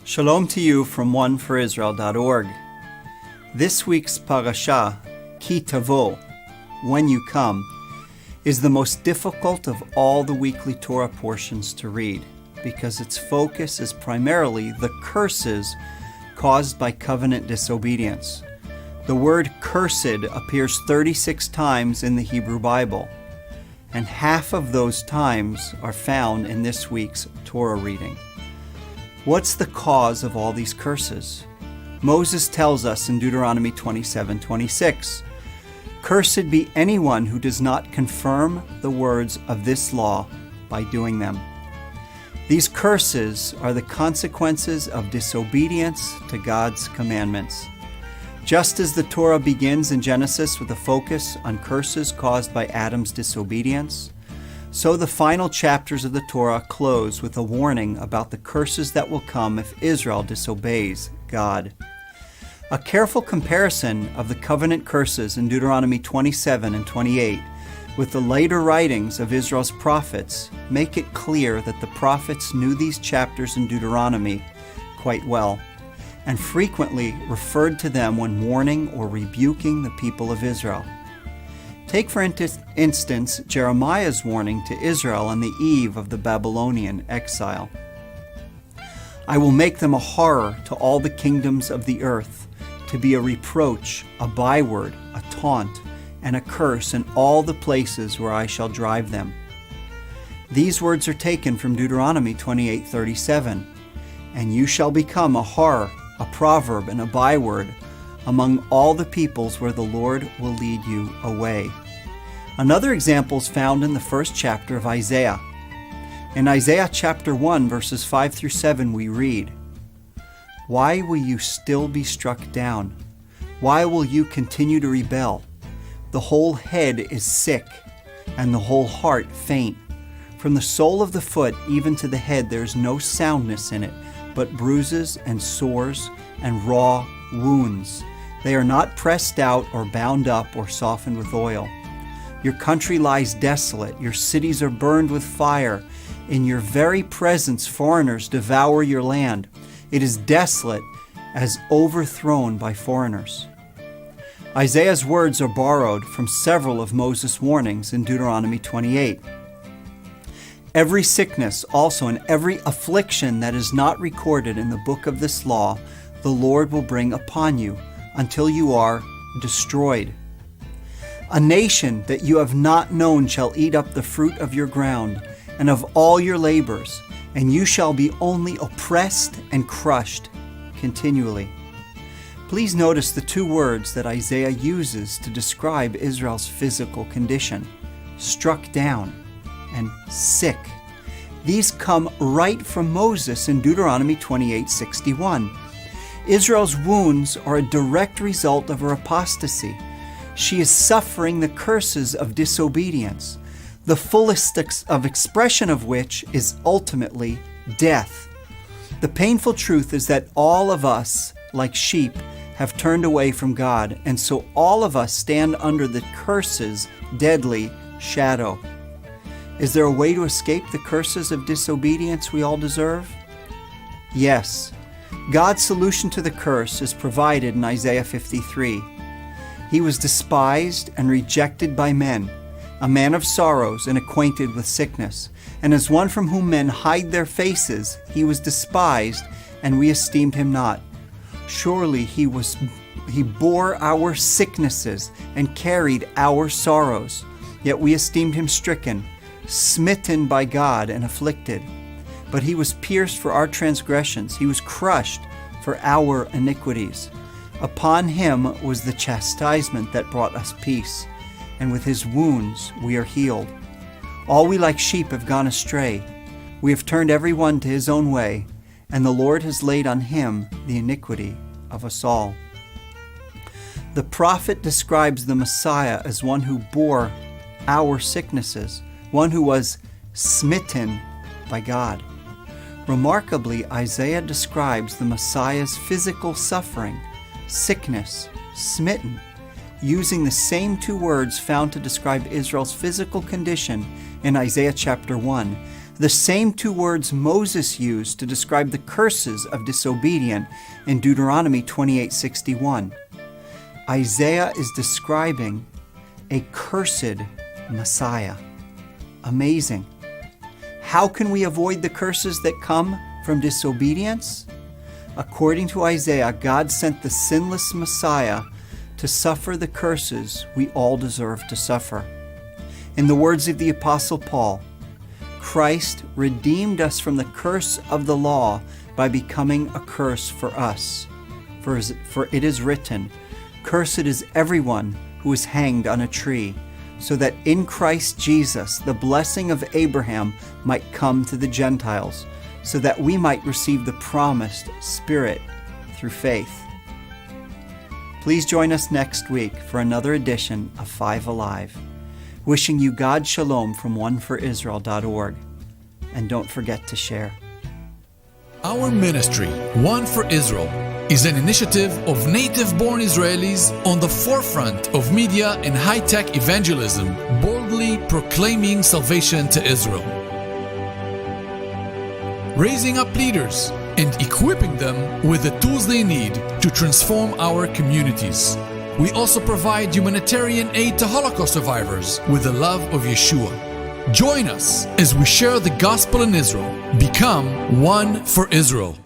Shalom to you from oneforisrael.org. This week's parasha, Ki Tavo, When You Come, is the most difficult of all the weekly Torah portions to read because its focus is primarily the curses caused by covenant disobedience. The word cursed appears 36 times in the Hebrew Bible, and half of those times are found in this week's Torah reading. What's the cause of all these curses? Moses tells us in Deuteronomy 27:26, "Cursed be anyone who does not confirm the words of this law by doing them." These curses are the consequences of disobedience to God's commandments. Just as the Torah begins in Genesis with a focus on curses caused by Adam's disobedience, so the final chapters of the Torah close with a warning about the curses that will come if Israel disobeys God. A careful comparison of the covenant curses in Deuteronomy 27 and 28 with the later writings of Israel's prophets make it clear that the prophets knew these chapters in Deuteronomy quite well and frequently referred to them when warning or rebuking the people of Israel. Take, for instance, Jeremiah's warning to Israel on the eve of the Babylonian exile. "I will make them a horror to all the kingdoms of the earth, to be a reproach, a byword, a taunt, and a curse in all the places where I shall drive them." These words are taken from Deuteronomy 28:37. "And you shall become a horror, a proverb, and a byword among all the peoples where the Lord will lead you away." Another example is found in the first chapter of Isaiah. In Isaiah chapter 1, verses 5 through 7, we read, "Why will you still be struck down? Why will you continue to rebel? The whole head is sick, and the whole heart faint. From the sole of the foot even to the head there is no soundness in it, but bruises and sores and raw wounds. They are not pressed out or bound up or softened with oil. Your country lies desolate. Your cities are burned with fire. In your very presence foreigners devour your land. It is desolate as overthrown by foreigners." Isaiah's words are borrowed from several of Moses' warnings in Deuteronomy 28. "Every sickness also and every affliction that is not recorded in the book of this law, the Lord will bring upon you, until you are destroyed. A nation that you have not known shall eat up the fruit of your ground and of all your labors, and you shall be only oppressed and crushed continually." Please notice the two words that Isaiah uses to describe Israel's physical condition: struck down and sick. These come right from Moses in Deuteronomy 28:61. Israel's wounds are a direct result of her apostasy. She is suffering the curses of disobedience, the fullest of expression of which is ultimately death. The painful truth is that all of us, like sheep, have turned away from God, and so all of us stand under the curse's deadly shadow. Is there a way to escape the curses of disobedience we all deserve? Yes. God's solution to the curse is provided in Isaiah 53. "He was despised and rejected by men, a man of sorrows and acquainted with sickness. And as one from whom men hide their faces, he was despised, and we esteemed him not. Surely he bore our sicknesses and carried our sorrows. Yet we esteemed him stricken, smitten by God, and afflicted. But he was pierced for our transgressions. He was crushed for our iniquities. Upon him was the chastisement that brought us peace, and with his wounds we are healed. All we like sheep have gone astray. We have turned every one to his own way, and the Lord has laid on him the iniquity of us all." The prophet describes the Messiah as one who bore our sicknesses, one who was smitten by God. Remarkably, Isaiah describes the Messiah's physical suffering, sickness, smitten, using the same two words found to describe Israel's physical condition in Isaiah chapter 1, the same two words Moses used to describe the curses of disobedience in Deuteronomy 28:61. Isaiah is describing a cursed Messiah. Amazing. How can we avoid the curses that come from disobedience? According to Isaiah, God sent the sinless Messiah to suffer the curses we all deserve to suffer. In the words of the Apostle Paul, Christ redeemed us from the curse of the law by becoming a curse for us. For it is written, "Cursed is everyone who is hanged on a tree, so that in Christ Jesus the blessing of Abraham might come to the Gentiles, so that we might receive the promised Spirit through faith." Please join us next week for another edition of 5 Alive. Wishing you God's shalom from oneforisrael.org. And don't forget to share. Our ministry, One for Israel, is an initiative of native-born Israelis on the forefront of media and high-tech evangelism, boldly proclaiming salvation to Israel. Raising up leaders and equipping them with the tools they need to transform our communities. We also provide humanitarian aid to Holocaust survivors with the love of Yeshua. Join us as we share the gospel in Israel. Become One for Israel.